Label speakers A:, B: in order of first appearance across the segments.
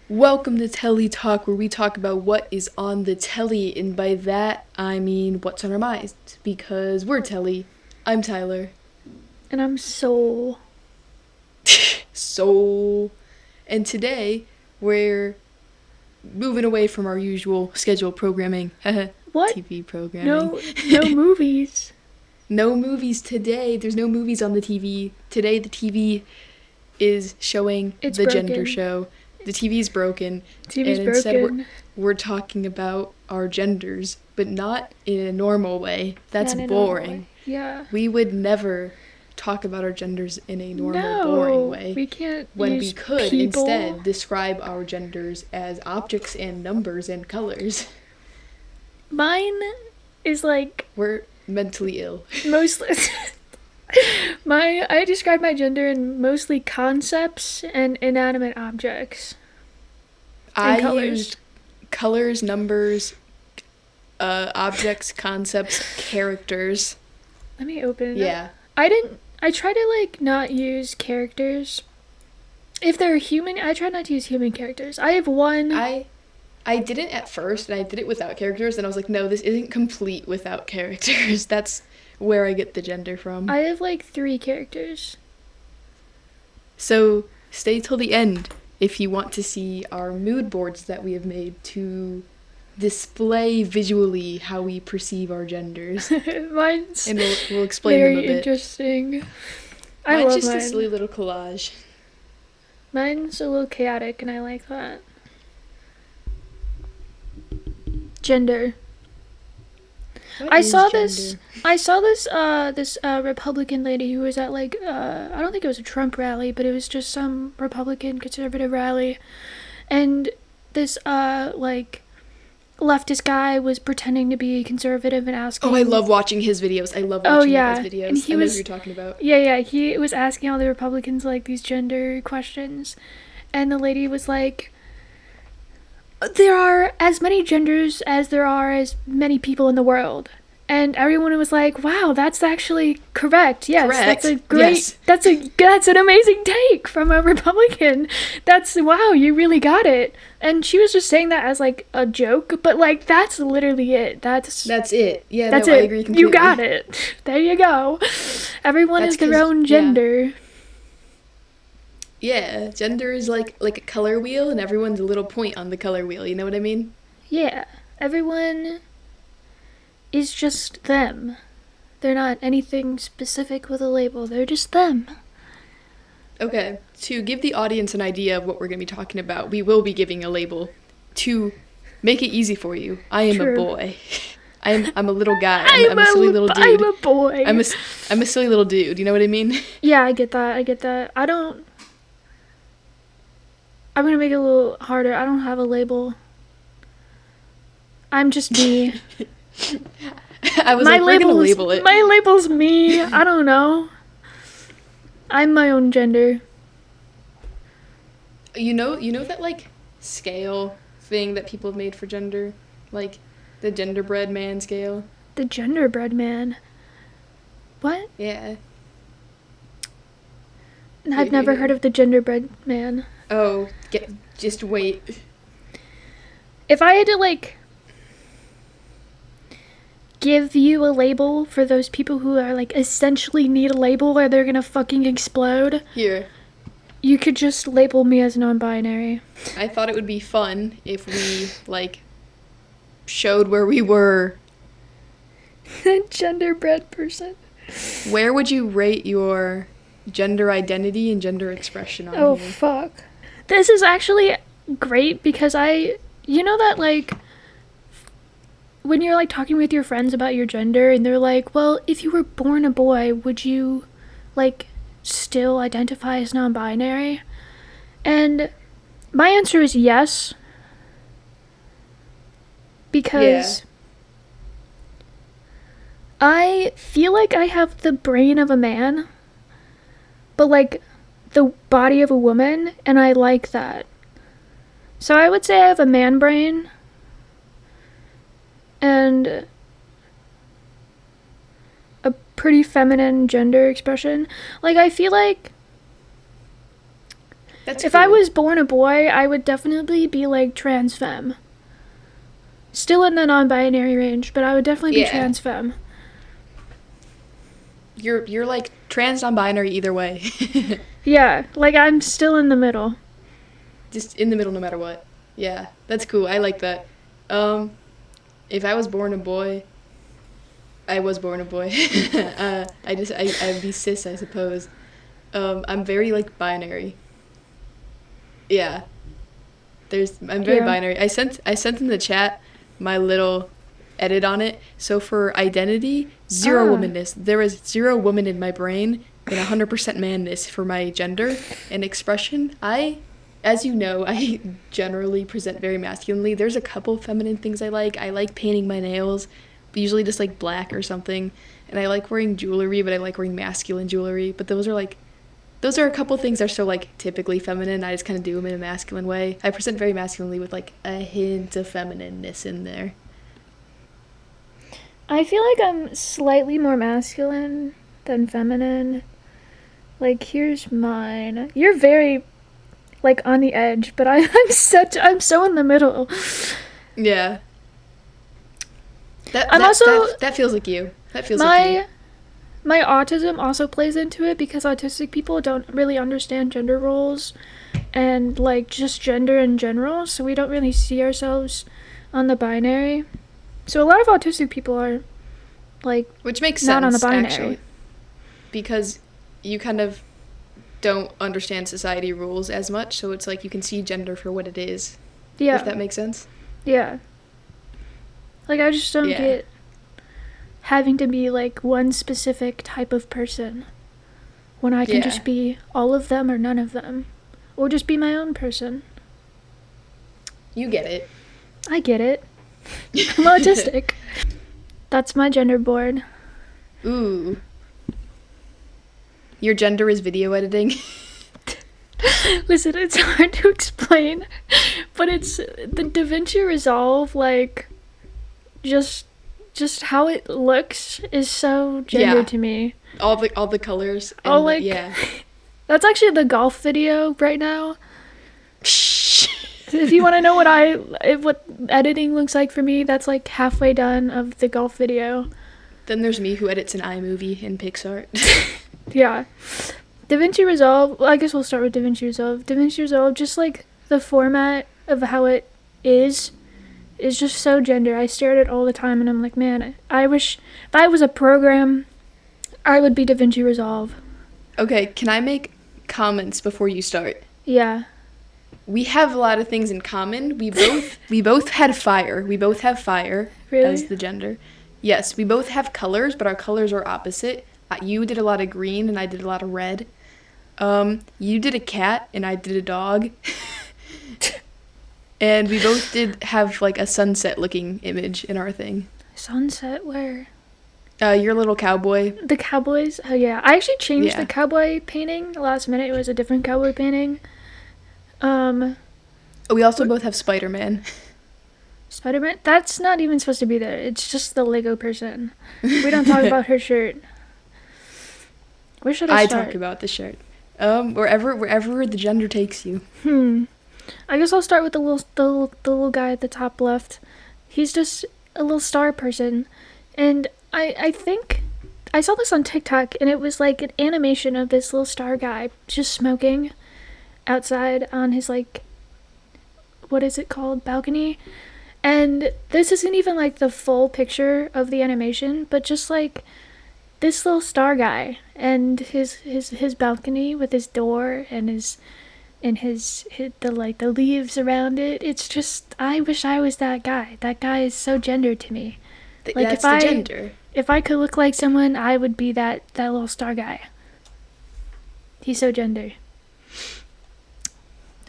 A: Welcome to Telly Talk, where we talk about what is on the telly, and by that I mean what's on our minds. Because we're Telly. I'm Tyler.
B: And I'm Soul.
A: So, and today we're moving away from our usual scheduled programming.
B: What?
A: TV programming.
B: No movies.
A: No movies today. There's no movies on the TV. Today the TV is showing
B: It's
A: the
B: broken.
A: gender show. The TV's broken.
B: TV's
A: and instead
B: broken.
A: we're talking about our genders, but not in a normal way. That's
B: Not in a normal
A: boring.
B: way. Yeah.
A: We would never talk about our genders in a normal,
B: No,
A: boring way.
B: we can't
A: when
B: use
A: we could
B: people.
A: instead describe our genders as objects and numbers and colors.
B: Mine is like
A: We're mentally ill.
B: mostly. I describe my gender in mostly concepts and inanimate objects.
A: I
B: colors.
A: used colors, numbers, objects, concepts, characters.
B: Let me open it.
A: Yeah.
B: I try to not use characters. If they're human, I try not to use human characters. I have one.
A: I didn't at first, and I did it without characters, and I was like, no, this isn't complete without characters. That's where I get the gender from.
B: I have 3 characters.
A: So stay till the end if you want to see our mood boards that we have made to display visually how we perceive our genders.
B: Mine's
A: And we'll explain them a
B: very
A: bit.
B: interesting. I
A: Mine's
B: love
A: just
B: mine.
A: a silly little collage.
B: Mine's a little chaotic, and I like that. Gender.
A: What
B: I
A: is
B: saw
A: gender?
B: this Republican lady who was at I don't think it was a Trump rally, but it was just some Republican conservative rally, and this leftist guy was pretending to be conservative and asking.
A: Oh, I love watching his videos. I love watching his videos.
B: And he
A: I know
B: was,
A: what you're talking about.
B: Yeah, he was asking all the Republicans these gender questions, and the lady was like, there are as many genders as there are as many people in the world. And everyone was like, wow, that's actually correct. Yes,
A: Correct.
B: That's a great,
A: Yes.
B: that's an amazing take from a Republican. Wow, you really got it. And she was just saying that as a joke, but that's literally it. That's
A: it. Yeah,
B: that's
A: no,
B: it.
A: I agree completely.
B: You got it. There you go. Everyone
A: That's
B: is their
A: 'cause-
B: own gender.
A: Yeah, gender is like a color wheel, and everyone's a little point on the color wheel. You know what I mean?
B: Yeah, everyone is just them. They're not anything specific with a label. They're just them.
A: Okay, to give the audience an idea of what we're going to be talking about, we will be giving a label to make it easy for you. I am
B: True.
A: a boy. I'm a little guy. I'm a silly little dude.
B: I'm a boy.
A: I'm a silly little dude. You know what I mean?
B: Yeah, I get that. I'm gonna make it a little harder. I don't have a label. I'm just me.
A: I was we're gonna label it.
B: My label's me. I don't know. I'm my own gender.
A: You know that scale thing that people have made for gender, like the genderbread man scale.
B: The genderbread man. What?
A: Yeah.
B: I've never heard of the genderbread man.
A: Oh, just wait.
B: If I had to give you a label for those people who are essentially need a label or they're gonna fucking explode,
A: Here.
B: you could just label me as non-binary.
A: I thought it would be fun if we showed where we were.
B: Genderbread person.
A: Where would you rate your gender identity and gender expression on
B: Oh
A: here?
B: fuck. This is actually great because you know that when you're talking with your friends about your gender and they're like, well, if you were born a boy, would you still identify as non-binary? And my answer is yes. Because I feel like I have the brain of a man, but the body of a woman, and I like that. So I would say I have a man brain and a pretty feminine gender expression. I feel like
A: That's
B: If
A: cool.
B: I was born a boy, I would definitely be like trans femme. Still in the non-binary range, but I would definitely be trans femme.
A: You're like trans non-binary either way.
B: Yeah, like I'm still in the middle.
A: Just in the middle no matter what. Yeah, that's cool. I like that. If I was born a boy, I was born a boy. I'd be cis, I suppose. I'm very like binary. Yeah. I'm very
B: Yeah.
A: binary. I sent in the chat my little edit on it. So for identity, zero womanness. There was 0 woman in my brain and 100% manness for my gender and expression. As you know, I generally present very masculinely. There's a couple feminine things I like. I like painting my nails, but usually just like black or something. And I like wearing jewelry, but I like wearing masculine jewelry. But those are a couple things that are so like typically feminine. I just kind of do them in a masculine way. I present very masculinely with like a hint of feminineness in there.
B: I feel like I'm slightly more masculine than feminine. Like, here's mine. You're very, like, on the edge, but I'm so in the middle.
A: Yeah. That feels like you. That feels like you.
B: My autism also plays into it because autistic people don't really understand gender roles and, like, just gender in general, so we don't really see ourselves on the binary. So a lot of autistic people are, like,
A: which makes
B: not
A: sense,
B: on the binary.
A: actually. Because you kind of don't understand society rules as much, so it's like you can see gender for what it is.
B: Yeah.
A: If that makes sense.
B: Yeah. Like, I just don't get having to be, like, one specific type of person when I can just be all of them or none of them. Or just be my own person.
A: You get it.
B: I get it. I'm autistic. That's my gender board.
A: Ooh. Your gender is video editing?
B: Listen, it's hard to explain, but it's the DaVinci Resolve, like, just how it looks is so gender to me.
A: All the colors.
B: And that's actually the golf video right now. If you want to know what editing looks like for me, that's like halfway done of the golf video.
A: Then there's me who edits an iMovie in PixArt.
B: Yeah. DaVinci Resolve, well, I guess we'll start with DaVinci Resolve. DaVinci Resolve, just like the format of how it is just so gender. I stare at it all the time and I'm like, man, I wish if I was a program, I would be DaVinci Resolve.
A: Okay, can I make comments before you start?
B: Yeah.
A: We have a lot of things in common. We both had fire. We both have fire as the gender. Yes, we both have colors, but our colors are opposite. You did a lot of green and I did a lot of red. You did a cat and I did a dog. And we both did have like a sunset looking image in our thing.
B: Sunset where?
A: Your little cowboy.
B: The cowboys? Oh yeah. I actually changed the cowboy painting last minute. It was a different cowboy painting.
A: We also both have Spider-Man.
B: Spider-Man? That's not even supposed to be there. It's just the Lego person. We don't talk about her shirt. Where should I start?
A: I talk about the shirt. Wherever the gender takes you.
B: I guess I'll start with the little guy at the top left. He's just a little star person. And I think I saw this on TikTok and it was like an animation of this little star guy just smoking outside on his, like, what is it called? Balcony. And this isn't even like the full picture of the animation, but just like this little star guy and his balcony with his door and the leaves around it. It's just, I wish I was that guy. That guy is so gender to me. Like,
A: that's the gender.
B: If I could look like someone, I would be that little star guy. He's so gender.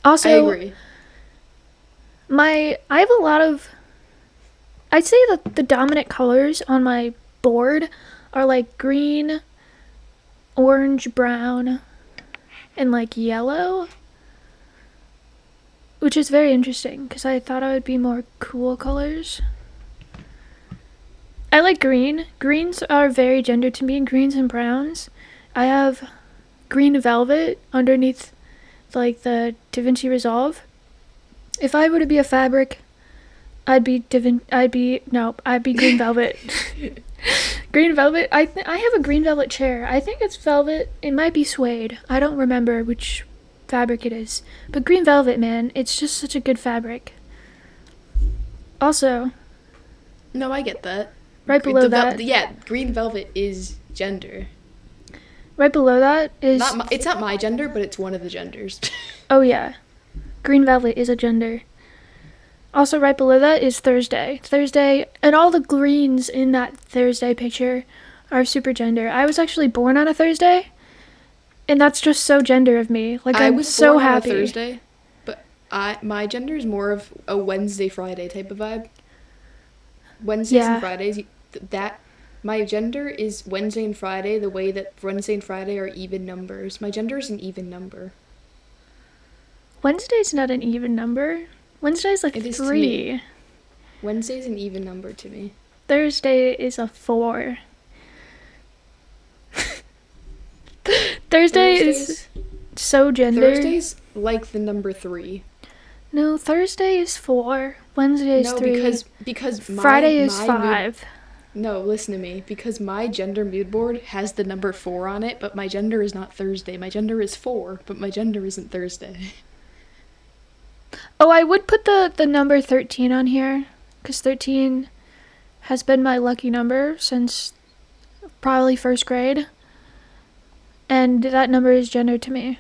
B: Also,
A: I agree.
B: I have a lot of, I'd say that the dominant colors on my board are like green, orange, brown, and like yellow, which is very interesting because I thought I would be more cool colors. I like green. Greens are very gender to me, greens and browns. I have green velvet underneath like the DaVinci Resolve. If I were to be a fabric, I'd be Green Velvet. Green Velvet. I have a Green Velvet chair. I think it's velvet. It might be suede. I don't remember which fabric it is. But Green Velvet, man, it's just such a good fabric. Also,
A: No, I get that.
B: right below that,
A: Yeah, green velvet is gender.
B: right below that is
A: It's not my gender, but it's one of the genders.
B: oh yeah, Green Velvet is a gender. Also, right below that is Thursday. Thursday, and all the greens in that Thursday picture are super gender. I was actually born on a Thursday, and that's just so gender of me. Like,
A: I
B: I'm
A: was
B: so
A: born on a
B: happy.
A: Thursday, but my gender is more of a Wednesday Friday type of vibe. Wednesdays
B: Yeah.
A: and Fridays, my gender is Wednesday and Friday, the way that Wednesday and Friday are even numbers. My gender is an even number.
B: Wednesday's not an even number. Wednesday's like
A: It is to
B: 3.
A: me. Wednesday's an even number to me.
B: Thursday is a 4. Thursday is so gender.
A: Thursday's like the number 3.
B: No, Thursday is 4. Wednesday is
A: No,
B: 3.
A: because
B: Friday is
A: my
B: 5.
A: No, listen to me. Because my gender mood board has the number 4 on it, but my gender is not Thursday. My gender is 4, but my gender isn't Thursday.
B: Oh, I would put the number 13 on here, because 13 has been my lucky number since probably first grade. And that number is gender to me.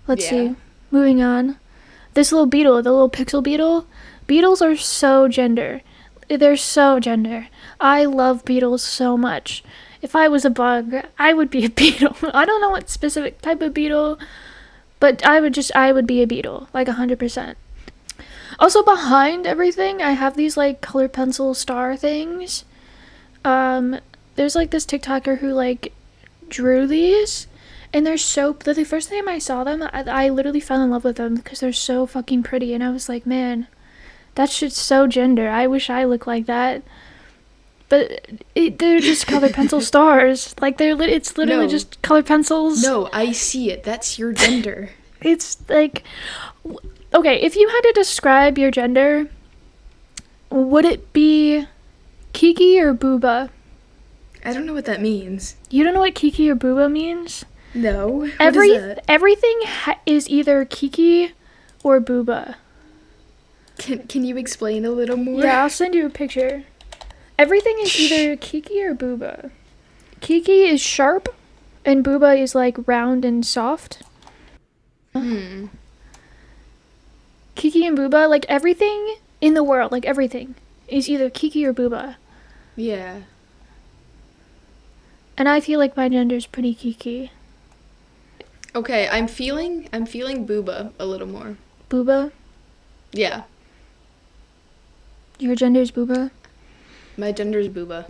B: Let's see. Moving on. This little beetle, the little pixel beetle. Beetles are so gender. They're so gender. I love beetles so much. If I was a bug, I would be a beetle. I don't know what specific type of beetle, but I would be a beetle, like 100%. Also, behind everything, I have these like color pencil star things. There's like this TikToker who like drew these, and they're so, the first time I saw them, I literally fell in love with them because they're so fucking pretty, and I was like, man, that shit's so gender. I wish I looked like that. But they're just color pencil stars. Like, it's literally just color pencils.
A: No, I see it. That's your gender.
B: It's like, okay, if you had to describe your gender, would it be Kiki or Booba?
A: I don't know what that means.
B: You don't know what Kiki or Booba means?
A: No. What is that?
B: Everything is either Kiki or Booba.
A: Can you explain a little more?
B: Yeah, I'll send you a picture. Everything is either Kiki or Booba. Kiki is sharp, and Booba is like round and soft. Kiki and Booba, like everything in the world, like everything, is either Kiki or Booba.
A: Yeah.
B: And I feel like my gender's pretty Kiki.
A: Okay, I'm feeling Booba a little more.
B: Booba?
A: Yeah.
B: Your gender's Booba?
A: My gender's Booba.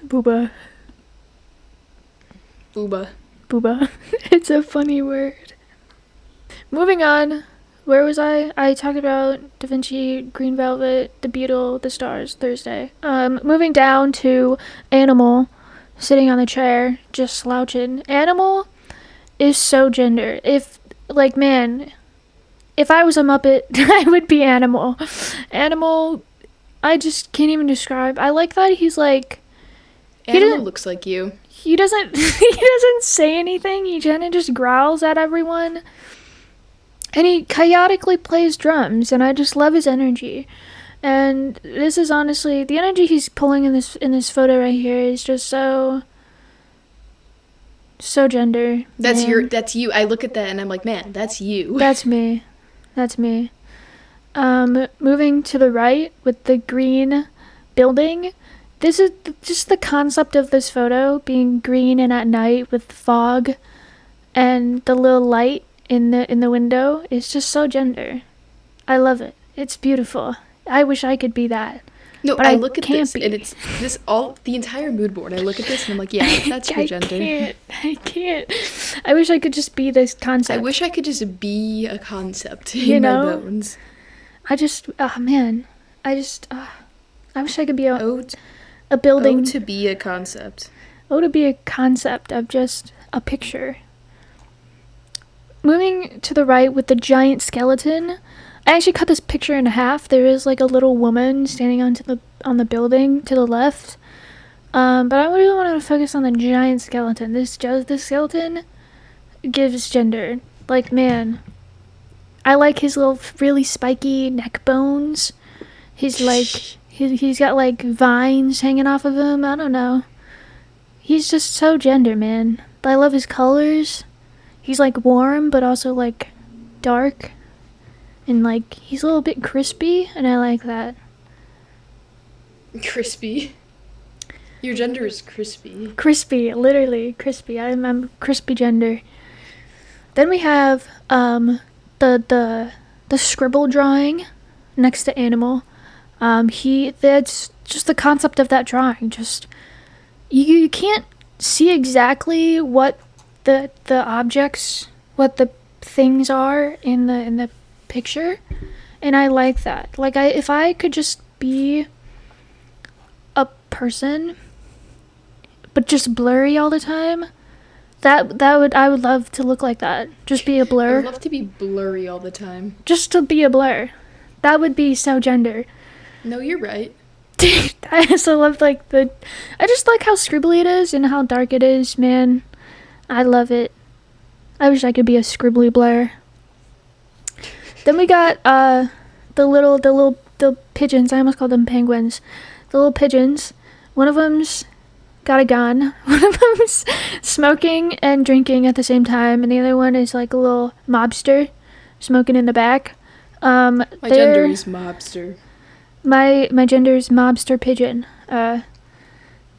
B: Booba.
A: Booba.
B: Booba. It's a funny word. Moving on. Where was I? I talked about DaVinci, Green Velvet, The Beetle, The Stars, Thursday. Moving down to Animal, sitting on the chair, just slouching. Animal is so gender. If I was a Muppet, I would be Animal. Animal, I just can't even describe. I like that he's like...
A: Animal looks like you.
B: He doesn't say anything. He kind of just growls at everyone. And he chaotically plays drums, and I just love his energy. And this is honestly, the energy he's pulling in this photo right here is just so gender.
A: That's
B: man.
A: that's you. I look at that and I'm like, man, that's you.
B: That's me. Moving to the right with the green building. This is just the concept of this photo being green and at night with fog and the little light in the window is just so gender. I love it. It's beautiful. I wish I could be that.
A: No,
B: but
A: I look at
B: can't
A: this
B: be.
A: and it's this all the entire mood board. I look at this and I'm like, yeah, that's your gender.
B: I can't. I wish I could just be this concept.
A: I wish I could just be a concept
B: You
A: in
B: know?
A: my bones.
B: I wish I could be a
A: Oh,
B: building.
A: to be a concept.
B: What would it be a concept of just a picture? Moving to the right with the giant skeleton, I actually cut this picture in half. There is like a little woman standing on the building to the left. But I really want to focus on the giant skeleton. This skeleton gives gender. Like, man, I like his little really spiky neck bones. He's like he's got like vines hanging off of him. I don't know. He's just so gender, man. But I love his colors. He's like warm, but also like dark. And like, he's a little bit crispy, and I like that.
A: Crispy? Your gender is crispy.
B: Crispy, literally crispy. I'm crispy gender. Then we have the scribble drawing next to animal. That's just the concept of that drawing. Just you can't see exactly what the objects, what the things are in the picture, and I like that. Like, if I could just be a person but just blurry all the time, I would love to look like that. Just be a blur.
A: I would love to be blurry all the time.
B: Just to be a blur. That would be so gender.
A: No, you're right.
B: I also love I just like how scribbly it is and how dark it is, man. I love it. I wish I could be a scribbly blur. Then we got the pigeons. I almost called them penguins. The little pigeons. One of them's got a gun. One of them's smoking and drinking at the same time, and the other one is like a little mobster smoking in the back.
A: My gender is mobster.
B: My gender is mobster pigeon. I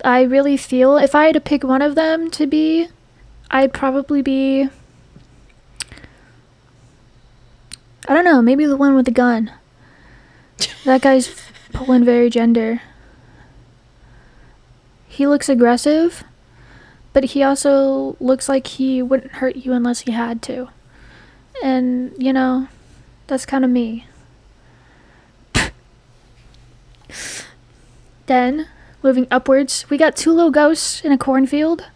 B: really feel if I had to pick one of them to be, I'd probably be, I don't know, maybe the one with the gun. That guy's pulling very gender. He looks aggressive, but he also looks like he wouldn't hurt you unless he had to. And, you know, that's kind of me. Then, moving upwards, we got two little ghosts in a cornfield.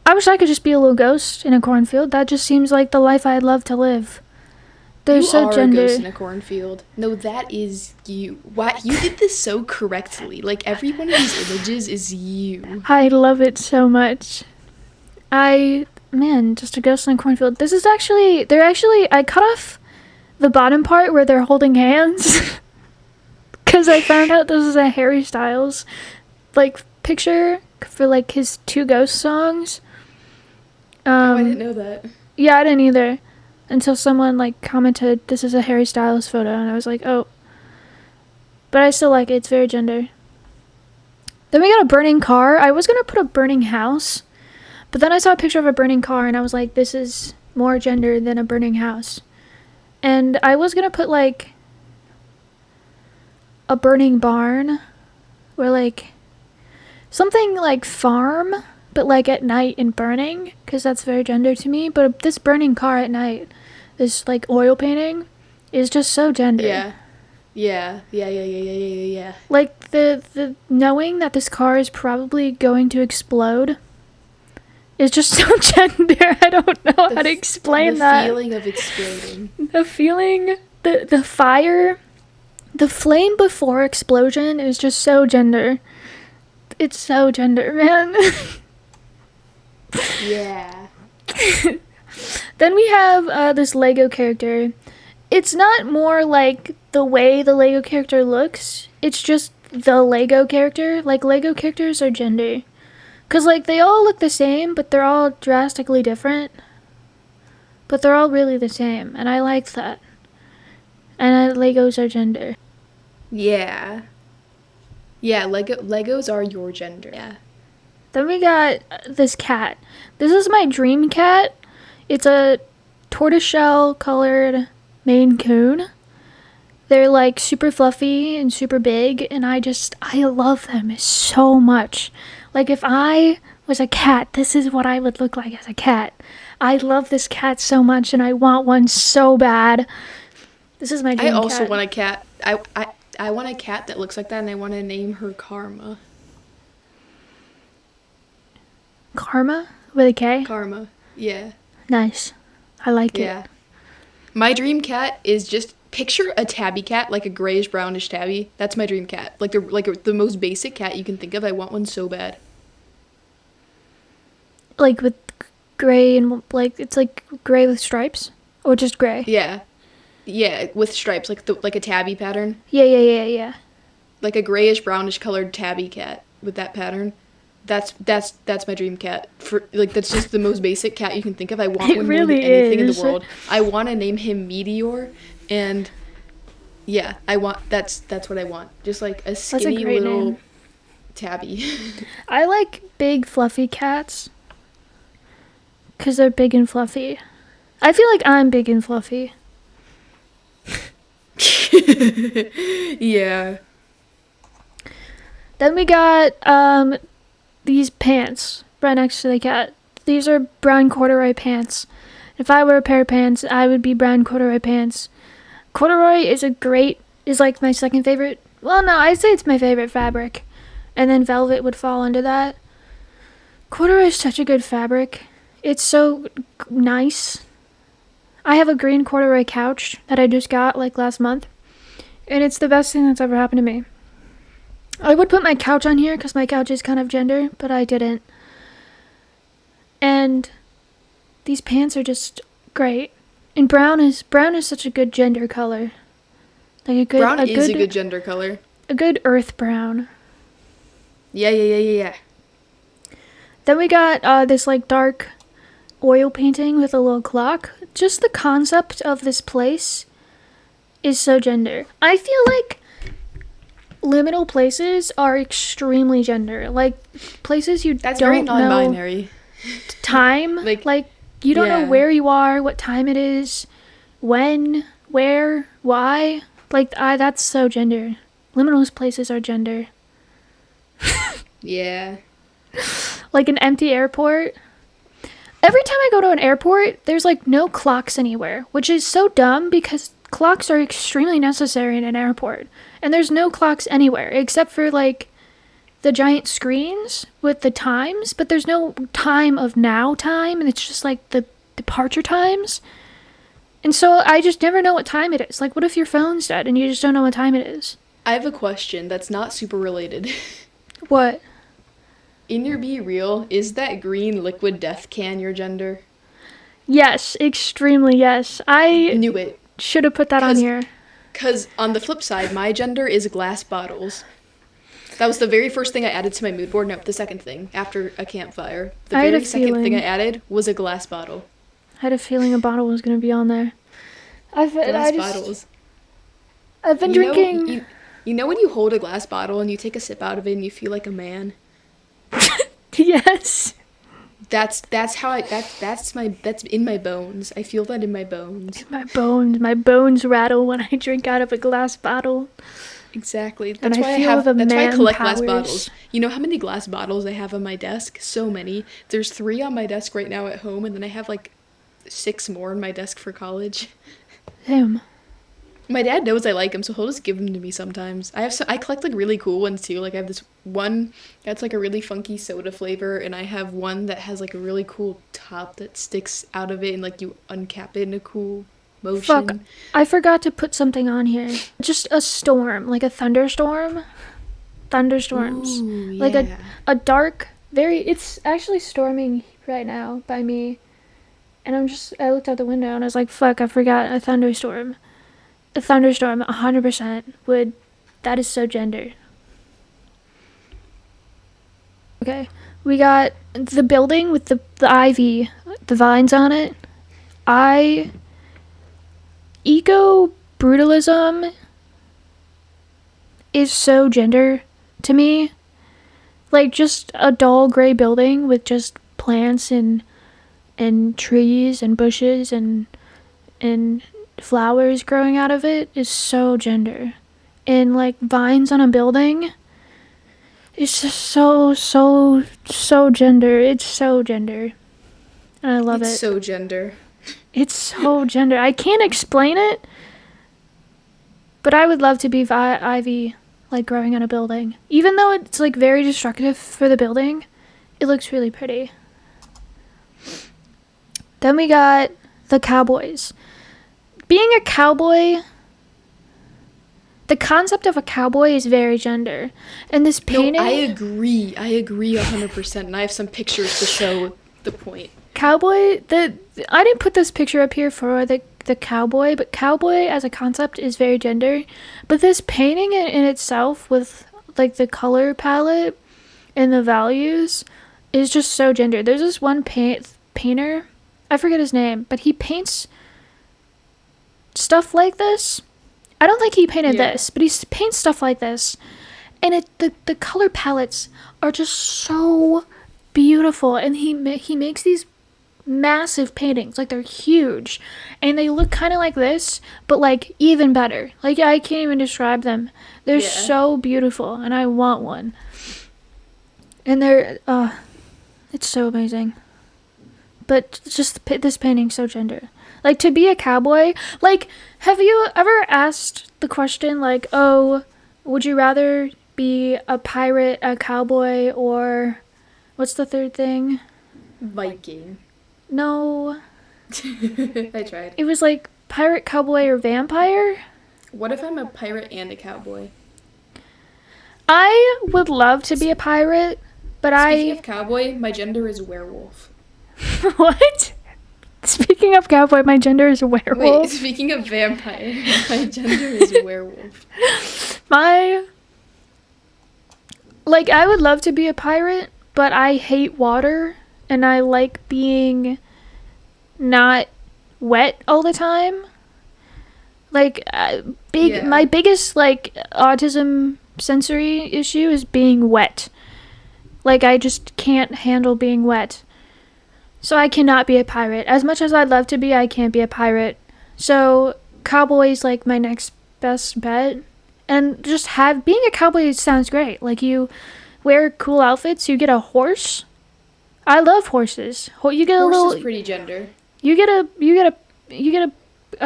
B: I wish I could just be a little ghost in a cornfield. That just seems like the life I'd love to live. They're so gender.
A: A ghost in a cornfield. No, that is you. What? You did this so correctly. Like, every one of these images is you.
B: I love it so much. Just a ghost in a cornfield. This is I cut off the bottom part where they're holding hands. Because I found out this is a Harry Styles, picture for, his two ghost songs.
A: I didn't know that.
B: Yeah, I didn't either. Until someone, commented, this is a Harry Styles photo, and I was like, oh. But I still like it. It's very gender. Then we got a burning car. I was going to put a burning house, but then I saw a picture of a burning car, and I was like, this is more gender than a burning house. And I was going to put, a burning barn, or, something like farm, but, at night and burning, because that's very gender to me. But this burning car at night, this, oil painting, is just so gender.
A: Yeah. Yeah.
B: The knowing that this car is probably going to explode is just so gender. I don't know how to explain that.
A: The feeling of exploding.
B: The feeling, the fire, the flame before explosion is just so gender. It's so gender, man.
A: Yeah.
B: Then we have this Lego character. It's not more like the way the Lego character looks. It's just the Lego character. Lego characters are gender. Because, they all look the same, but they're all drastically different. But they're all really the same, and I like that. And Legos are gender.
A: Yeah. Yeah, Legos are your gender. Yeah.
B: Then we got this cat. This is my dream cat. It's a tortoiseshell colored Maine Coon. They're super fluffy and super big, and I love them so much. If I was a cat, this is what I would look like as a cat. I love this cat so much, and I want one so bad. This is my dream cat.
A: I also want a cat. I want a cat that looks like that, and I want to name her Karma.
B: Karma with a K?
A: Karma. Yeah.
B: Nice. I like
A: Yeah.
B: it.
A: My dream cat is just picture a tabby cat, like a grayish brownish tabby. That's my dream cat. The most basic cat you can think of. I want one so bad.
B: Like with gray and like it's like gray with stripes or just gray?
A: Yeah. Yeah, with stripes, like a tabby pattern.
B: Yeah.
A: Like a grayish brownish colored tabby cat with that pattern. That's my dream cat. For like that's just the most basic cat you can think of. I want
B: It
A: one
B: really
A: more than anything in the
B: is.
A: world. I want to name him Meteor, and yeah, that's what I want. Just like a skinny
B: great
A: little
B: name.
A: tabby.
B: I like big fluffy cats because they're big and fluffy. I feel like I'm big and fluffy.
A: Yeah.
B: Then we got these pants right next to the cat. These are brown corduroy pants. If I were a pair of pants, I would be brown corduroy pants. Corduroy is like my second favorite. Well, no, I'd say it's my favorite fabric. And then velvet would fall under that. Corduroy is such a good fabric. It's so nice. I have a green corduroy couch that I just got like last month. And it's the best thing that's ever happened to me. I would put my couch on here because my couch is kind of gender, but I didn't. And these pants are just great. And brown is such a good gender color. Like a
A: good gender color.
B: A good earth brown.
A: Yeah.
B: Then we got this like dark oil painting with a little clock. Just the concept of this place is so gender. I feel like liminal places are extremely gender. Like places you
A: That's
B: don't
A: very
B: know
A: non-binary.
B: time. Like you don't know where you are, what time it is, when, where, why. Like that's so gender. Liminal places are gender.
A: Yeah.
B: Like an empty airport. Every time I go to an airport, there's like no clocks anywhere, which is so dumb because clocks are extremely necessary in an airport. And there's no clocks anywhere except for like the giant screens with the times, but there's no time of now time, and it's just like the departure times. And so I just never know what time it is. Like, what if your phone's dead and you just don't know what time it is?
A: I have a question that's not super related.
B: What?
A: In your Be Real, is that green liquid death can your gender?
B: Yes, extremely yes. I
A: knew it.
B: Should have put that on here.
A: Because on the flip side, my gender is glass bottles. That was the very first thing I added to my mood board. No, the second thing after a campfire. The very second thing I added was a glass bottle.
B: I had a feeling a bottle was going to be on there.
A: Bottles.
B: I've been drinking.
A: You know when you hold a glass bottle and you take a sip out of it and you feel like a man?
B: Yes.
A: That's in my bones. I feel that in my bones.
B: My bones rattle when I drink out of a glass bottle.
A: Exactly.
B: That's why I
A: collect glass bottles. You know how many glass bottles I have on my desk? So many. There's 3 on my desk right now at home, and then I have like 6 more on my desk for college.
B: Damn.
A: My dad knows I like them, so he'll just give them to me sometimes. I collect like really cool ones too. Like I have this one that's like a really funky soda flavor, and I have one that has like a really cool top that sticks out of it, and like you uncap it in a cool motion.
B: Fuck, I forgot to put something on here. Just a storm, like a thunderstorm. Thunderstorms.
A: Ooh, yeah.
B: Like a dark, it's actually storming right now by me. And I looked out the window and I was like, fuck, I forgot a thunderstorm. A thunderstorm, 100% that is so gender. Okay, we got the building with the ivy, the vines on it. Eco-brutalism is so gender to me. Like, just a dull gray building with just plants and trees and bushes and flowers growing out of it is so gender. And like vines on a building, it's just so gender. It's so gender. And I love it.
A: It's so gender.
B: It's so gender. I can't explain it, but I would love to be ivy, like growing on a building. Even though it's like very destructive for the building, it looks really pretty. Then we got the cowboys. Being a cowboy, the concept of a cowboy is very gender. And this painting...
A: No, I agree 100%, and I have some pictures to show the point.
B: Cowboy, I didn't put this picture up here for the cowboy, but cowboy as a concept is very gender. But this painting in itself with, like, the color palette and the values is just so gender. There's this one painter, I forget his name, but he paints stuff like this. I don't think he painted this, but he paints stuff like this. And the color palettes are just so beautiful. And he makes these massive paintings, like they're huge. And they look kind of like this, but like even better. Like I can't even describe them. They're so beautiful, and I want one. And they're, it's so amazing. But just this painting's so gender. Like, to be a cowboy, like, have you ever asked the question, like, oh, would you rather be a pirate, a cowboy, or what's the third thing?
A: Viking.
B: No.
A: I tried.
B: It was like pirate, cowboy, or vampire?
A: What if I'm a pirate and a cowboy?
B: I would love to be a pirate, but
A: Speaking of cowboy, my gender is werewolf.
B: What? Speaking of cowboy, my gender is werewolf.
A: Wait, speaking of vampire, my gender is werewolf.
B: I would love to be a pirate, but I hate water, and I like being not wet all the time. Like, my biggest, like, autism sensory issue is being wet. Like, I just can't handle being wet. So I cannot be a pirate. As much as I'd love to be, I can't be a pirate. So cowboy's like my next best bet. And just being a cowboy sounds great. Like, you wear cool outfits, you get a horse. I love horses. You get
A: Horse is pretty gender.
B: You get a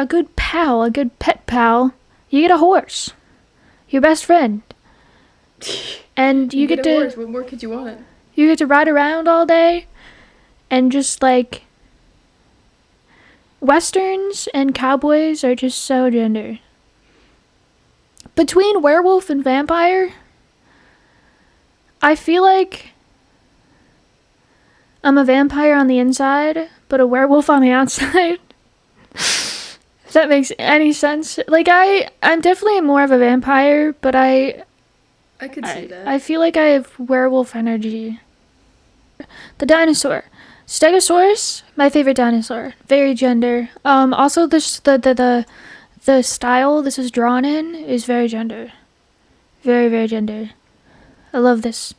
B: good pal, a good pet pal. You get a horse. Your best friend. And you get to
A: horse. What more could you want?
B: You get to ride around all day. And just, like, westerns and cowboys are just so gender. Between werewolf and vampire, I feel like I'm a vampire on the inside, but a werewolf on the outside. If that makes any sense. Like, I'm definitely more of a vampire, but I
A: could see that.
B: I feel like I have werewolf energy. The dinosaur. Stegosaurus, my favorite dinosaur. Very gender. Also, the style this is drawn in is very gender. Very, very gender. I love this.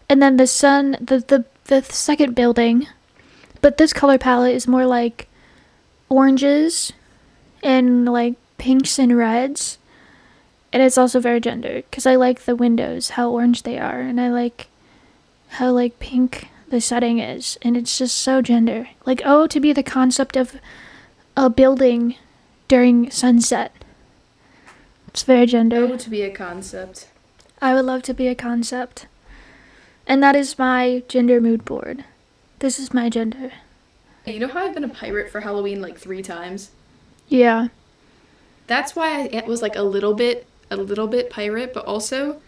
B: And then the sun, the second building, but this color palette is more like oranges and like pinks and reds. And it's also very gender, because I like the windows, how orange they are, and I like how like pink the setting is, and it's just so gender. Like, to be the concept of a building during sunset. It's very gender.
A: To be a concept.
B: I would love to be a concept. And that is my gender mood board. This is my gender.
A: You know how I've been a pirate for Halloween like 3 times?
B: Yeah.
A: That's why I was like a little bit pirate, but also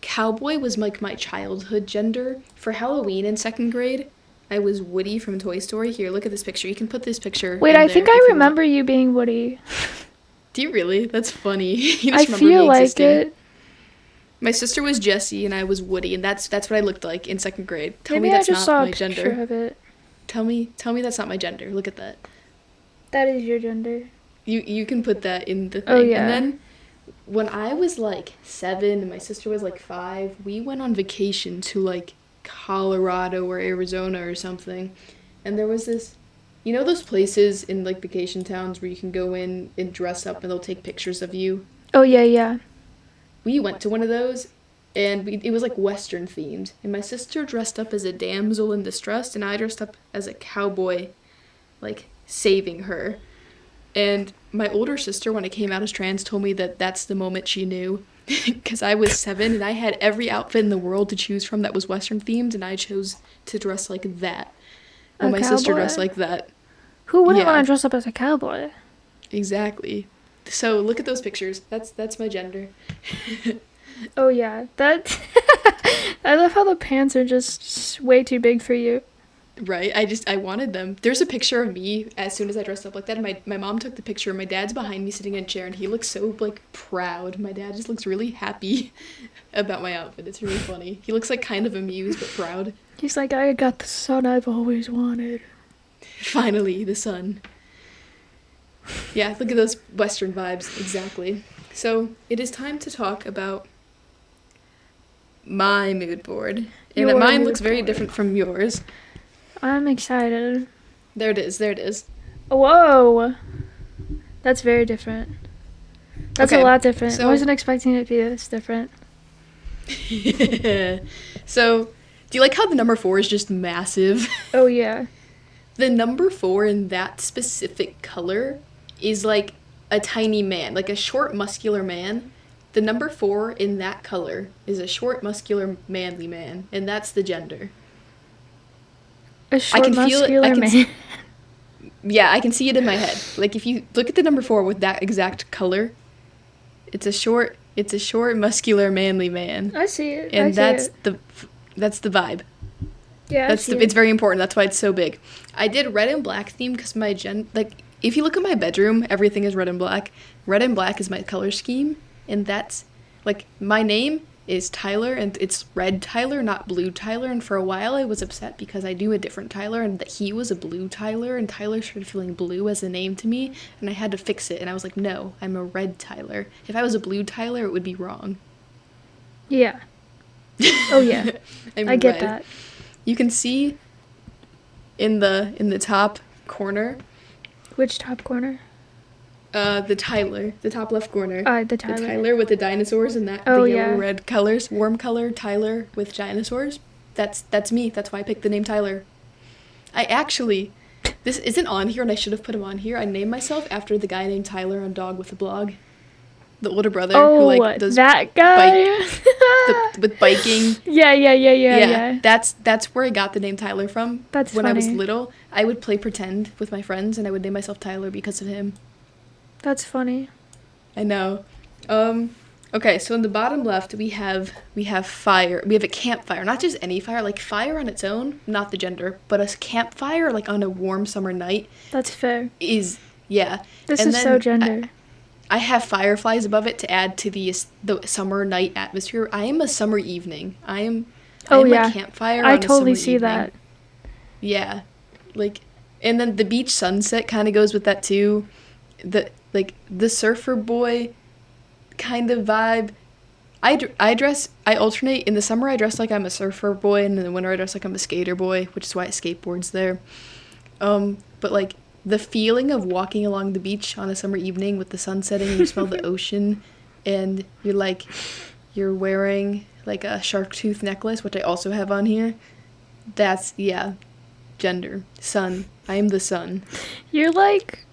A: cowboy was like my childhood gender. For Halloween in 2nd grade, I was Woody from Toy Story. Here, look at this picture. You can put this picture.
B: Wait, I think I remember you being Woody.
A: Do you really? That's funny. You
B: just I feel like existing. It.
A: My sister was Jessie and I was Woody, and that's what I looked like in 2nd grade. Tell
B: Maybe
A: me that's
B: I just
A: not
B: saw
A: my
B: a
A: gender.
B: Picture of it.
A: Tell me that's not my gender. Look at that.
B: That is your gender.
A: You can put that in the thing.
B: Oh, yeah.
A: And then when I was like 7 and my sister was like 5, we went on vacation to like Colorado or Arizona or something. And there was this, you know those places in like vacation towns where you can go in and dress up and they'll take pictures of you?
B: Oh, yeah.
A: We went to one of those, and it was like Western themed. And my sister dressed up as a damsel in distress, and I dressed up as a cowboy, like saving her. And my older sister, when I came out as trans, told me that that's the moment she knew. Because I was 7, and I had every outfit in the world to choose from that was Western themed, and I chose to dress like that. When my sister dressed like that.
B: Who wouldn't want
A: Yeah,
B: to dress up as a cowboy?
A: exactly. So look at those pictures. That's my gender.
B: Oh yeah, that. I love how the pants are just way too big for you.
A: Right? I wanted them. There's a picture of me as soon as I dressed up like that. And my mom took the picture. My dad's behind me sitting in a chair and he looks so like proud. My dad just looks really happy about my outfit. It's really funny. He looks like kind of amused but proud.
B: He's like, I got the son I've always wanted.
A: Finally, the sun. Yeah, look at those Western vibes. Exactly. So it is time to talk about my mood board. And
B: Your
A: mine
B: mood
A: looks very
B: board.
A: different from yours.
B: I'm excited.
A: There it is. There it is.
B: Whoa! That's very different. That's
A: Okay,
B: a lot different.
A: so-
B: I wasn't expecting it to be this different.
A: So, do you like how the number 4 is just massive?
B: Oh yeah.
A: The number 4 in that specific color is like a tiny man, like a short, muscular man. The number 4 in that color is a short, muscular, manly man, and that's the gender.
B: A short,
A: can feel it- I
B: muscular
A: can
B: man.
A: Yeah, I can see it in my head. Like if you look at the number 4 with that exact color, it's a short, muscular, manly man,
B: I see it.
A: and
B: I see
A: that's
B: it.
A: that's the vibe.
B: Yeah,
A: That's
B: I see
A: it's
B: it.
A: very important. That's why it's so big. I did red and black theme because like if you look at my bedroom, everything is red and black. Red and black is my color scheme, and that's like my name is Tyler, and it's Red Tyler, not Blue Tyler. And for a while, I was upset because I knew a different Tyler, and that he was a Blue Tyler, and Tyler started feeling blue as a name to me, and I had to fix it. And I was like, no, I'm a Red Tyler. If I was a Blue Tyler, it would be wrong.
B: Yeah. Oh yeah.
A: I'm
B: I get
A: red.
B: that.
A: You can see in the top corner,
B: Which top corner?
A: the top left corner.
B: The Tyler.
A: The Tyler with the dinosaurs and that
B: Oh,
A: the yellow
B: yeah.
A: red colors, warm color Tyler with dinosaurs. That's me. That's why I picked the name Tyler. I actually, this isn't on here, and I should have put him on here. I named myself after the guy named Tyler on Dog with a Blog, the older brother who like does
B: that guy.
A: with biking.
B: Yeah.
A: That's where I got the name Tyler from.
B: That's
A: when I was
B: funny.
A: little, I would play pretend with my friends, and I would name myself Tyler because of him.
B: That's funny.
A: I know. Okay, so in the bottom left we have fire. We have a campfire, not just any fire, like fire on its own, not the gender, but a campfire like on a warm summer night
B: That's fair.
A: is yeah.
B: This
A: And
B: is
A: then
B: so gender.
A: I have fireflies above it to add to the summer night atmosphere. I am a summer evening. I am
B: yeah.
A: a campfire
B: I
A: on a
B: totally
A: summer
B: see
A: evening.
B: that.
A: Yeah. Like and then the beach sunset kind of goes with that too. The surfer boy kind of vibe. I alternate. In the summer I dress like I'm a surfer boy, and in the winter I dress like I'm a skater boy, which is why I skateboard's there. But like the feeling of walking along the beach on a summer evening with the sun setting and you smell the ocean, and you're wearing like a shark tooth necklace, which I also have on here. That's gender. Sun. I am the sun.
B: You're like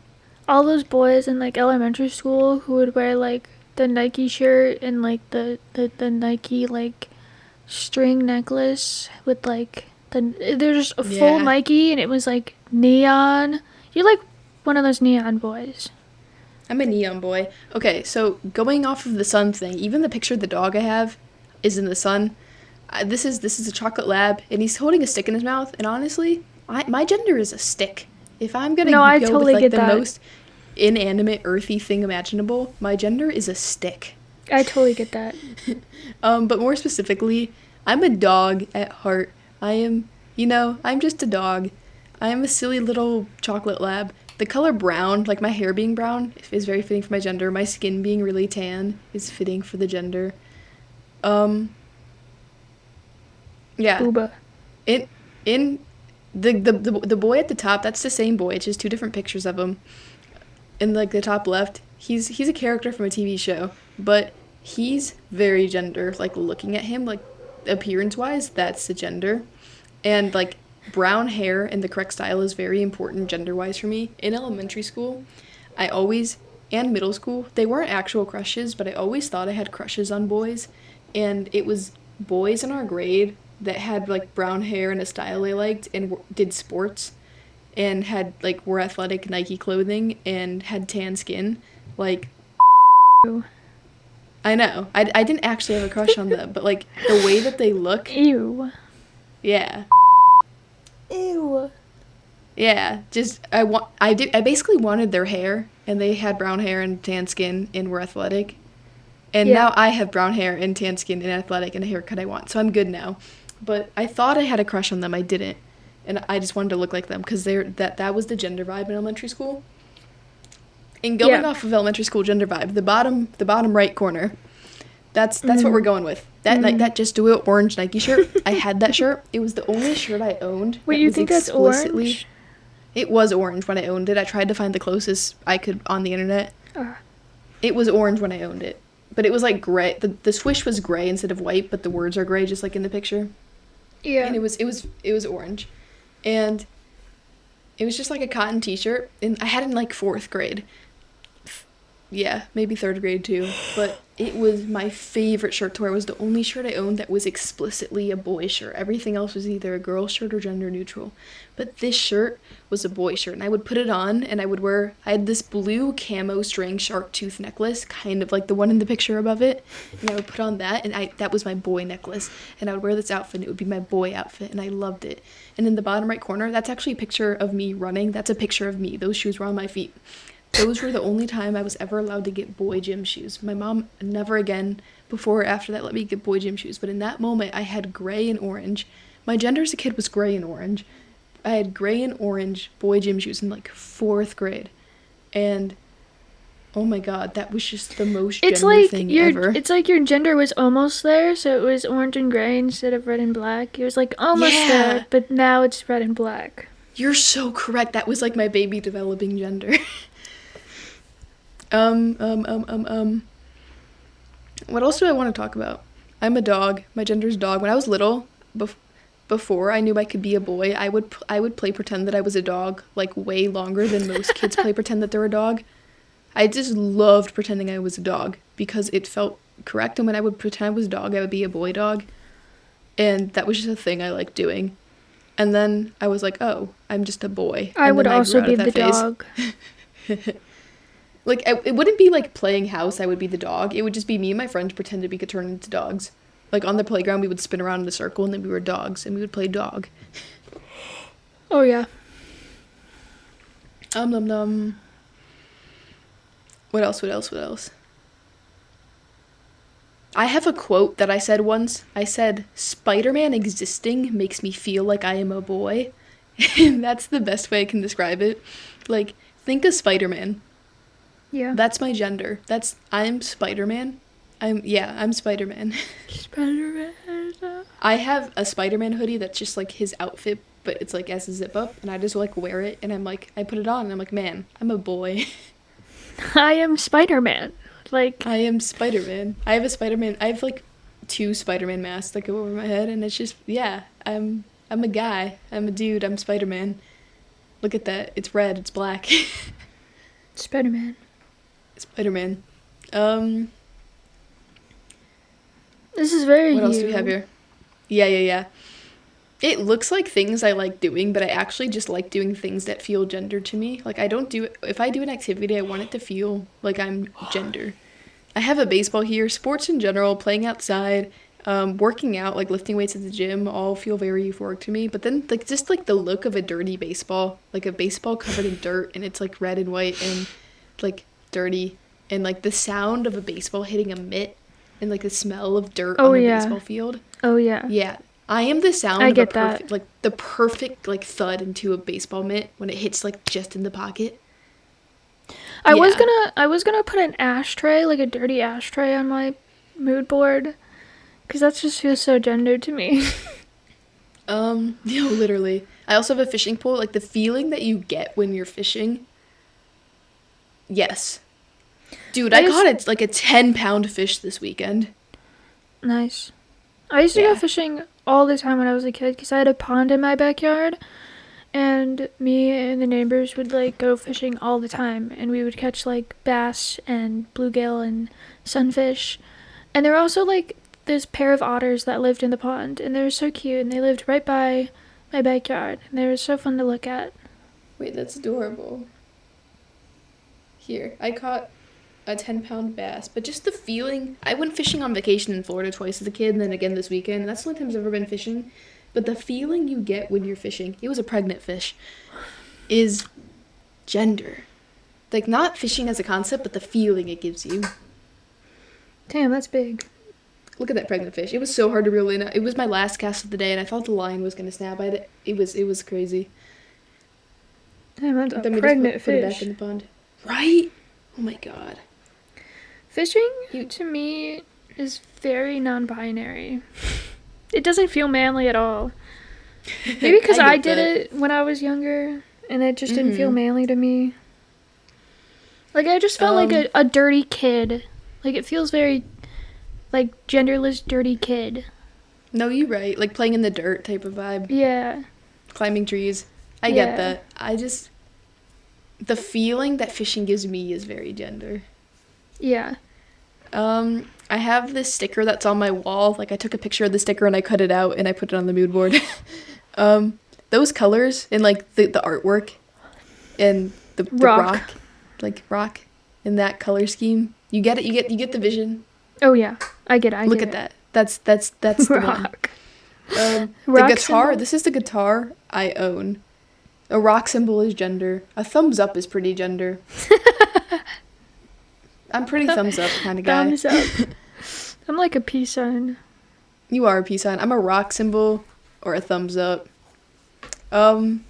B: all those boys in like elementary school who would wear like the Nike shirt and like the Nike like string necklace with like they're just a full
A: Yeah.
B: Nike and it was like neon. You're like one of those neon boys.
A: I'm a neon boy. Okay, so going off of the sun thing, even the picture of the dog I have is in the sun. This is a chocolate lab, and he's holding a stick in his mouth. And honestly, my gender is a stick. If I'm gonna
B: No, I
A: go
B: totally
A: with like
B: get
A: the
B: that.
A: most inanimate, earthy thing imaginable, my gender is a stick.
B: I totally get that.
A: But more specifically, I'm a dog at heart. I'm just a dog. I am a silly little chocolate lab. The color brown, like my hair being brown, is very fitting for my gender. My skin being really tan is fitting for the gender. Yeah.
B: Booba.
A: In the boy at the top, that's the same boy. It's just two different pictures of him. In like the top left, he's a character from a TV show, but he's very gender. Like looking at him, like appearance wise, that's the gender, and like brown hair and the correct style is very important gender wise for me. In elementary school, and middle school, they weren't actual crushes, but I always thought I had crushes on boys, and it was boys in our grade that had like brown hair and a style I liked and did sports. and had like wore athletic Nike clothing and had tan skin, like
B: Ew.
A: I know. I didn't actually have a crush on them, but like the way that they look,
B: Ew.
A: yeah.
B: Ew.
A: Yeah, just I basically wanted their hair, and they had brown hair and tan skin and were athletic. And
B: Yeah.
A: now I have brown hair and tan skin and athletic and a haircut I want. So I'm good now. But I thought I had a crush on them. I didn't. And I just wanted to look like them because that was the gender vibe in elementary school. And going off of elementary school gender vibe, the bottom right corner, that's what we're going with. That Just Do It orange Nike shirt. I had that shirt. It was the only shirt I owned.
B: Wait, you think that's orange?
A: It was orange when I owned it. I tried to find the closest I could on the internet. It was orange when I owned it. But it was like gray. The swish was gray instead of white, but the words are gray just like in the picture.
B: Yeah.
A: And it was orange. And it was just like a cotton t-shirt, and I had it in like 4th grade. Yeah, maybe 3rd grade too, but it was my favorite shirt to wear. It was the only shirt I owned that was explicitly a boy shirt. Everything else was either a girl shirt or gender neutral. But this shirt was a boy shirt, and I would put it on, and I had this blue camo string shark tooth necklace, kind of like the one in the picture above it, and I would put on that, and that was my boy necklace, and I would wear this outfit, and it would be my boy outfit, and I loved it. And in the bottom right corner, that's actually a picture of me running. That's a picture of me. Those shoes were on my feet. Those were the only time I was ever allowed to get boy gym shoes. My mom never again, before or after that, let me get boy gym shoes. But in that moment, I had gray and orange. My gender as a kid was gray and orange. I had gray and orange boy gym shoes in like 4th grade. And oh my god, that was just the most gender thing ever.
B: It's like your gender was almost there, so it was orange and gray instead of red and black. It was like almost there, but now it's red and black.
A: You're so correct. That was like my baby developing gender. What else do I want to talk about? I'm a dog. My gender's dog. When I was little, before I knew I could be a boy, I would play pretend that I was a dog, like way longer than most kids play pretend that they're a dog. I just loved pretending I was a dog because it felt correct, and when I would pretend I was a dog, I would be a boy dog. And that was just a thing I liked doing. And then I was like, oh, I'm just a boy.
B: I would also be the dog.
A: Like, it wouldn't be like playing house, I would be the dog. It would just be me and my friends pretended we could turn into dogs. Like, on the playground, we would spin around in a circle, and then we were dogs, and we would play dog.
B: Oh, yeah.
A: What else? I have a quote that I said once. I said, Spider-Man existing makes me feel like I am a boy. And that's the best way I can describe it. Like, think of Spider-Man.
B: Yeah.
A: That's my gender. I'm Spider-Man. I'm Spider-Man.
B: Spider-Man.
A: I have a Spider-Man hoodie that's just like his outfit, but it's like as a zip up, and I just like wear it, and I'm like, I put it on, and I'm like, man, I'm a boy.
B: I am Spider-Man. Like,
A: I am Spider-Man. I have like 2 Spider-Man masks that go over my head, and it's just, yeah, I'm a guy. I'm a dude. I'm Spider-Man. Look at that. It's red. It's black.
B: Spider-Man.
A: Spider-Man.
B: This is very
A: What else do we have here? Yeah. It looks like things I like doing, but I actually just like doing things that feel gender to me. Like, if I do an activity, I want it to feel like I'm gender. I have a baseball here. Sports in general, playing outside, working out, like lifting weights at the gym, all feel very euphoric to me. But then, like, just like the look of a dirty baseball, like a baseball covered in dirt, and it's like red and white and like dirty, and like the sound of a baseball hitting a mitt, and like the smell of dirt on the baseball field.
B: Oh yeah.
A: Yeah. I am the sound
B: of
A: the perfect like thud into a baseball mitt when it hits like just in the pocket.
B: I was gonna put an ashtray, like a dirty ashtray, on my mood board, because that just feels so gendered to me.
A: Literally. I also have a fishing pole. Like the feeling that you get when you're fishing. Yes. Dude, I caught like a 10-pound fish this weekend.
B: Nice. I used to go fishing all the time when I was a kid because I had a pond in my backyard, and me and the neighbors would like go fishing all the time, and we would catch like bass and bluegill and sunfish. And there were also like this pair of otters that lived in the pond, and they were so cute, and they lived right by my backyard, and they were so fun to look at.
A: Wait, that's adorable. Here, I caught a 10-pound bass, but just the feeling. I went fishing on vacation in Florida twice as a kid, and then again this weekend. That's the only time I've ever been fishing. But the feeling you get when you're fishing, it was a pregnant fish, is gender. Like, not fishing as a concept, but the feeling it gives you.
B: Damn, that's big.
A: Look at that pregnant fish. It was so hard to reel in. It was my last cast of the day, and I thought the line was going to snap at it. It was crazy.
B: Damn, that's a
A: Then we
B: pregnant
A: just put it
B: fish.
A: back in the pond. Right? Oh my god.
B: Fishing, to me, is very non-binary. It doesn't feel manly at all. Maybe because I did it when I was younger, and it just didn't feel manly to me. Like, I just felt like a dirty kid. Like, it feels very, like, genderless, dirty kid.
A: No, you're right. Like, playing in the dirt type of vibe.
B: Yeah.
A: Climbing trees. I get that. The feeling that fishing gives me is very gender.
B: Yeah.
A: I have this sticker that's on my wall. Like, I took a picture of the sticker and I cut it out and I put it on the mood board. Those colors and, like, the artwork and the rock. Like, rock in that color scheme. You get it? You get the vision?
B: Oh, yeah. I get it.
A: Look at that. That's the
B: rock.
A: one. The
B: Rock
A: guitar.
B: symbol?
A: This is the guitar I own. A rock symbol is gender. A thumbs up is pretty gender. I'm pretty thumbs up kind of guy.
B: Thumbs up. I'm like a peace sign.
A: You are a peace sign. I'm a rock symbol or a thumbs up. The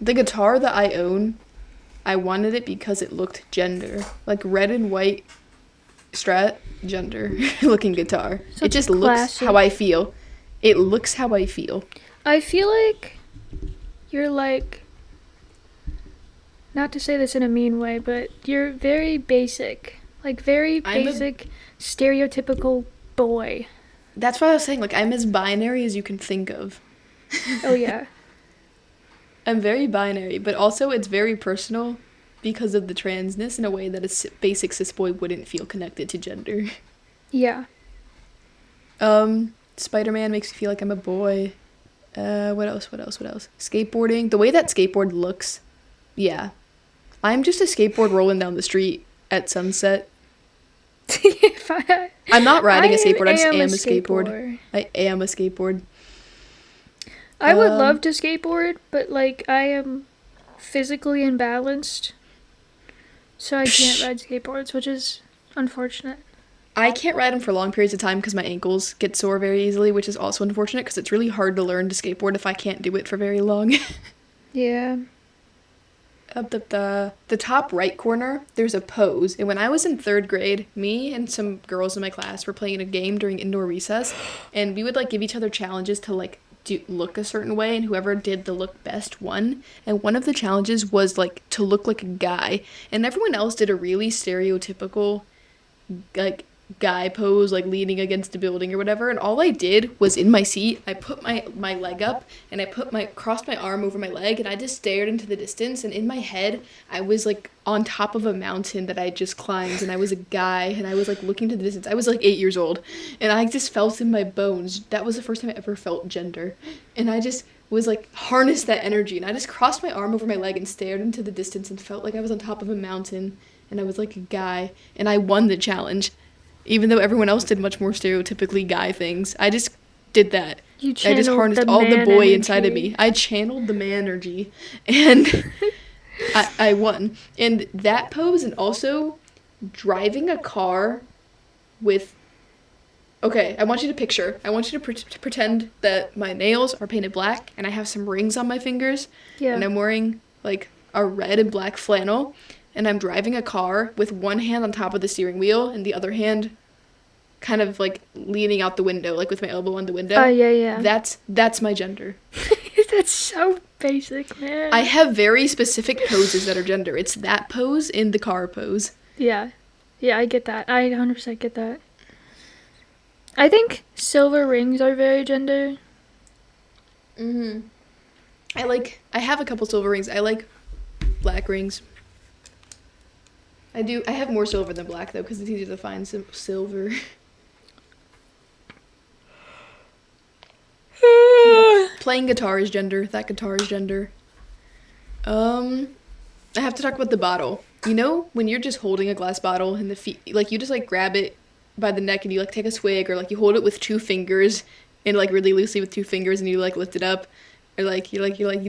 A: guitar that I own, I wanted it because it looked gender. Like red and white Strat, gender looking guitar.
B: So
A: it just looks how I feel. It looks how I feel.
B: I feel like you're like, not to say this in a mean way, but you're very basic. Like, very basic, stereotypical boy.
A: That's why I was saying, like, I'm as binary as you can think of.
B: Oh, yeah.
A: I'm very binary, but also it's very personal because of the transness in a way that a basic cis boy wouldn't feel connected to gender.
B: Yeah.
A: Spider-Man makes me feel like I'm a boy. What else? Skateboarding. The way that skateboard looks. Yeah. I'm just a skateboard rolling down the street at sunset. I'm not riding a skateboard. I just am a skateboard. I am a skateboard.
B: I would love to skateboard, but, like, I am physically imbalanced, so I can't ride skateboards, which is unfortunate.
A: I can't ride them for long periods of time because my ankles get sore very easily, which is also unfortunate because it's really hard to learn to skateboard if I can't do it for very long.
B: Yeah.
A: Up the top right corner, there's a pose. And when I was in 3rd grade, me and some girls in my class were playing a game during indoor recess, and we would, like, give each other challenges to, like, look a certain way, and whoever did the look best won. And one of the challenges was, like, to look like a guy, and everyone else did a really stereotypical, like, guy pose, like leaning against a building or whatever, and all I did was in my seat, I put my leg up and I crossed my arm over my leg, and I just stared into the distance, and in my head I was like on top of a mountain that I just climbed, and I was a guy, and I was like looking to the distance. I was like 8 years old, and I just felt in my bones. That was the first time I ever felt gender, and I just was like harnessed that energy, and I just crossed my arm over my leg and stared into the distance and felt like I was on top of a mountain, and I was like a guy, and I won the challenge. Even though everyone else did much more stereotypically guy things, I just did that. I just harnessed all the boy energy inside of me. I channeled the man energy, and I won. And that pose, and also driving a car with... Okay, I want you to pretend that my nails are painted black, and I have some rings on my fingers, and I'm wearing, like, a red and black flannel, and I'm driving a car with one hand on top of the steering wheel and the other hand kind of, like, leaning out the window, like with my elbow on the window.
B: Oh, yeah.
A: That's my gender.
B: That's so basic, man.
A: I have very specific poses that are gender. It's that pose and the car pose.
B: Yeah. Yeah, I get that. I 100% get that. I think silver rings are very gender.
A: Mm-hmm. I have a couple silver rings. I like black rings. I have more silver than black, though, because it's easier to find silver. Playing guitar is gender. That guitar is gender. I have to talk about the bottle. You know, when you're just holding a glass bottle and the feet, like, you just, like, grab it by the neck and you, like, take a swig, or, like, you hold it with 2 fingers and, like, really loosely with 2 fingers and you, like, lift it up, or, like, you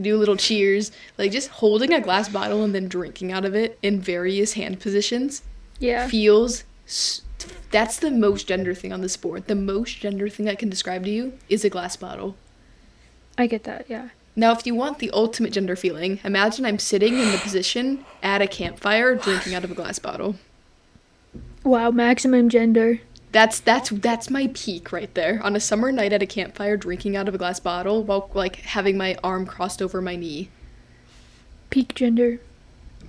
A: do a little cheers. Like, just holding a glass bottle and then drinking out of it in various hand positions
B: Yeah.
A: feels... That's the most gender thing on the sport. The most gender thing I can describe to you is a glass bottle.
B: I get that, yeah.
A: Now, if you want the ultimate gender feeling, imagine I'm sitting in the position at a campfire drinking out of a glass bottle.
B: Wow, maximum gender.
A: That's my peak right there. On a summer night at a campfire drinking out of a glass bottle while, like, having my arm crossed over my knee.
B: Peak gender.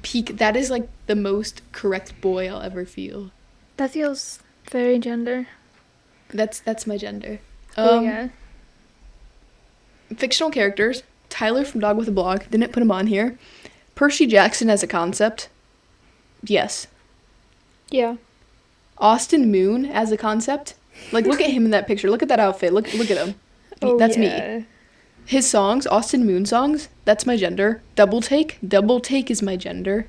A: Peak, that is, like, the most correct boy I'll ever feel.
B: That feels very gender.
A: That's my gender.
B: Oh, yeah.
A: Fictional characters. Tyler from Dog with a Blog. Didn't put him on here. Percy Jackson as a concept. Yes.
B: Yeah.
A: Austin Moon as a concept. Like, look at him in that picture. Look at that outfit. Look at him.
B: Oh,
A: That's
B: yeah.
A: me. His songs, Austin Moon songs, that's my gender. Double Take is my gender.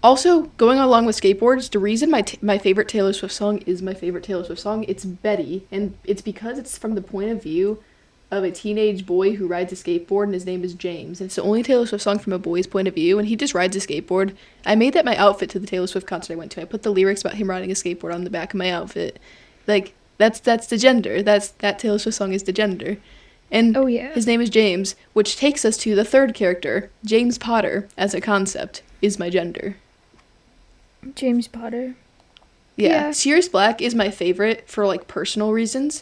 A: Also, going along with skateboards, the reason my favorite Taylor Swift song is my favorite Taylor Swift song, it's Betty, and it's because it's from the point of view of a teenage boy who rides a skateboard, and his name is James. And it's the only Taylor Swift song from a boy's point of view, and he just rides a skateboard. I made that my outfit to the Taylor Swift concert I went to. I put the lyrics about him riding a skateboard on the back of my outfit. Like, that's the gender. That Taylor Swift song is the gender. And
B: Oh, yeah.
A: his name is James, which takes us to the third character. James Potter, as a concept, is my gender.
B: James Potter.
A: Yeah.
B: Yeah.
A: Sirius Black is my favorite for, like, personal reasons,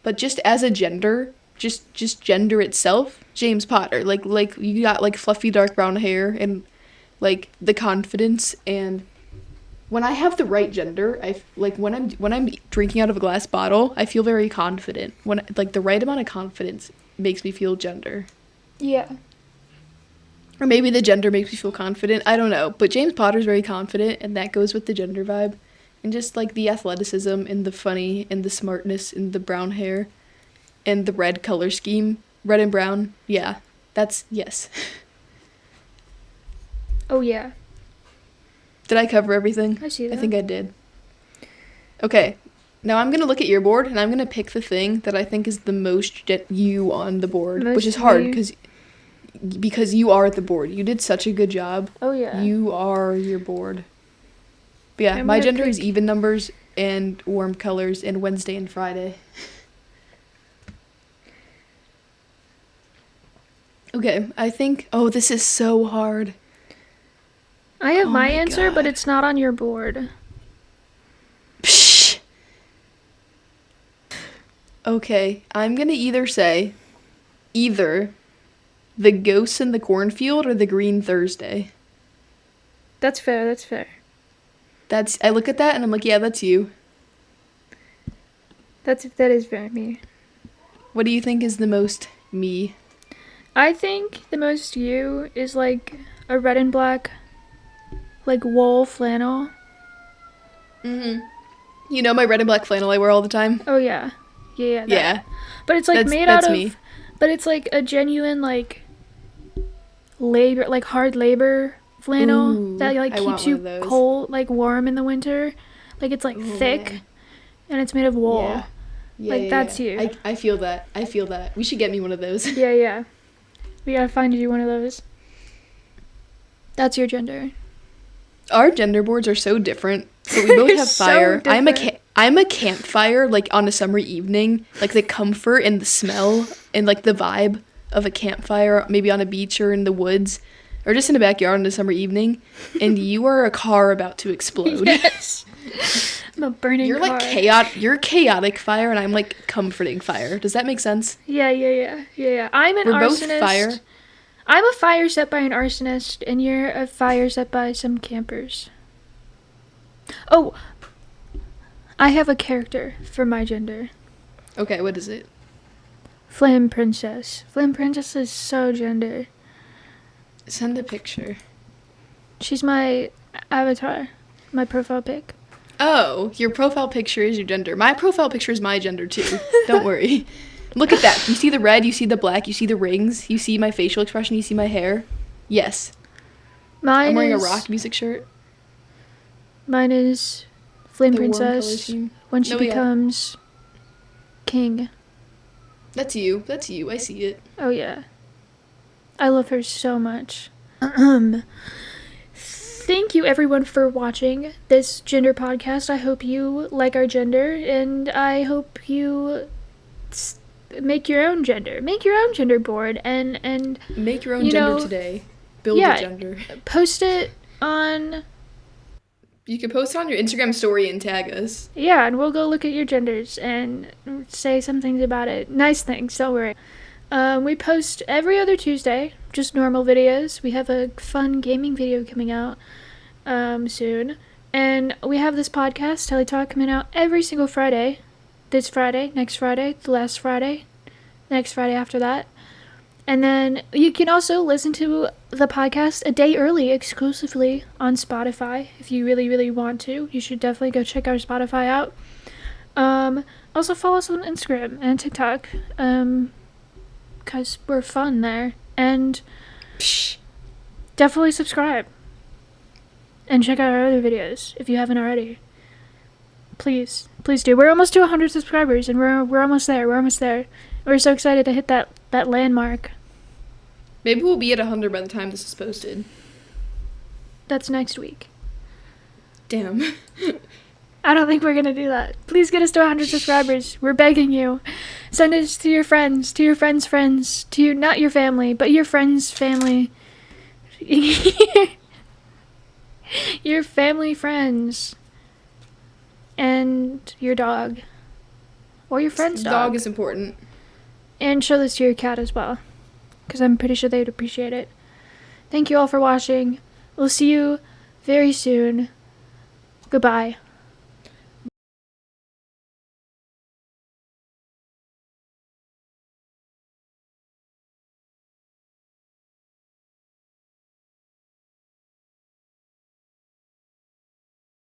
A: but just as a gender, just gender itself, James Potter. Like you got, like, fluffy dark brown hair and, like, the confidence, and when I have the right gender, when I'm drinking out of a glass bottle, I feel very confident. When, like, the right amount of confidence makes me feel gender.
B: Yeah.
A: Or maybe the gender makes me feel confident. I don't know. But James Potter's very confident, and that goes with the gender vibe. And just, like, the athleticism and the funny and the smartness and the brown hair and the red color scheme. Red and brown. Yeah. That's, yes.
B: Oh, yeah.
A: Did I cover everything?
B: I see that.
A: I think I did. Okay. Now I'm going to look at your board, and I'm going to pick the thing that I think is the most you on the board.
B: Most
A: which is hard,
B: you.
A: because you are the board. You did such a good job.
B: Oh, yeah.
A: You are your board. But yeah,
B: I'm
A: my
B: gonna
A: gender is
B: pick-
A: even numbers and warm colors and Wednesday and Friday. Okay, I think... Oh, this is so hard.
B: I have
A: Oh
B: my
A: my
B: answer, but
A: God.
B: it's not on your board.
A: Psh. Okay, I'm gonna either say either the ghosts in the cornfield or the green Thursday.
B: That's fair, that's fair.
A: I look at that and I'm like, yeah, that's you.
B: That is very me.
A: What do you think is the most me?
B: I think the most you is, like, a red and black, like, wool flannel.
A: Mm-hmm. You know my red and black flannel I wear all the time?
B: Oh, yeah. Yeah, that.
A: Yeah.
B: But it's, like, made
A: that's
B: out of...
A: me.
B: But it's, like, a genuine, like, labor, like, hard labor flannel
A: Ooh,
B: that, like,
A: I want
B: keeps
A: one
B: you
A: of those.
B: cold, like, warm in the winter. Like, it's, like,
A: Ooh,
B: thick,
A: man.
B: and it's made of wool.
A: Yeah. Yeah,
B: Like,
A: yeah,
B: that's
A: yeah.
B: you.
A: I feel that. I feel that. We should get me one of those.
B: Yeah, yeah. We gotta find you one of those. That's your gender.
A: Our gender boards are so different, but we both
B: They're
A: have
B: so
A: fire.
B: different.
A: I'm a campfire, like, on a summer evening, like, the comfort and the smell and, like, the vibe of a campfire, maybe on a beach or in the woods or just in a backyard on a summer evening, and you are a car about to explode.
B: Yes. I'm a burning
A: You're
B: car.
A: like you're chaotic fire, and I'm like comforting fire. Does that make sense?
B: Yeah. I'm an
A: We're both
B: arsonist.
A: fire.
B: I'm a fire set by an arsonist, and you're a fire set by some campers. Oh, I have a character for my gender.
A: Okay, what is it?
B: Flame Princess. Flame Princess is so gender.
A: Send a picture.
B: She's my avatar, my profile pic.
A: Oh, your profile picture is your gender. My profile picture is my gender too. Don't worry. Look at that. You see the red, you see the black, you see the rings, you see my facial expression, you see my hair. Yes. I'm wearing a rock music shirt.
B: Mine is Flame
A: The warm color
B: Princess
A: scheme.
B: when she
A: Oh, yeah.
B: becomes king.
A: That's you. That's you. I see it.
B: Oh yeah. I love her so much. Thank you everyone for watching this gender podcast. I hope you like our gender, and I hope you make your own gender. Make your own gender board and
A: Make your own
B: you
A: gender
B: know,
A: today. Build
B: yeah.
A: a gender.
B: Post it on
A: You can post it on your Instagram story and tag us.
B: yeah, and we'll go look at your genders and say some things about it. Nice things, don't worry. We post every other Tuesday, just normal videos. We have a fun gaming video coming out soon. And we have this podcast, Telly Talk, coming out every single Friday. This Friday, next Friday, the last Friday, next Friday after that. And then you can also listen to the podcast a day early exclusively on Spotify if you really, really want to. You should definitely go check our Spotify out. Also follow us on Instagram and TikTok. Because we're fun there. And definitely subscribe. And check out our other videos if you haven't already. Please do. We're almost to 100 subscribers, and we're almost there. We're almost there. We're so excited to hit that landmark.
A: Maybe we'll be at 100 by the time this is posted.
B: That's next week.
A: Damn.
B: I don't think we're gonna do that. Please get us to 100 subscribers. We're begging you. Send us to your friends, friends, to not your family, but your friends' family. Your family friends. And your dog. Or your friend's dog.
A: Dog is important.
B: And show this to your cat as well. Because I'm pretty sure they would appreciate it. Thank you all for watching. We'll see you very soon. Goodbye.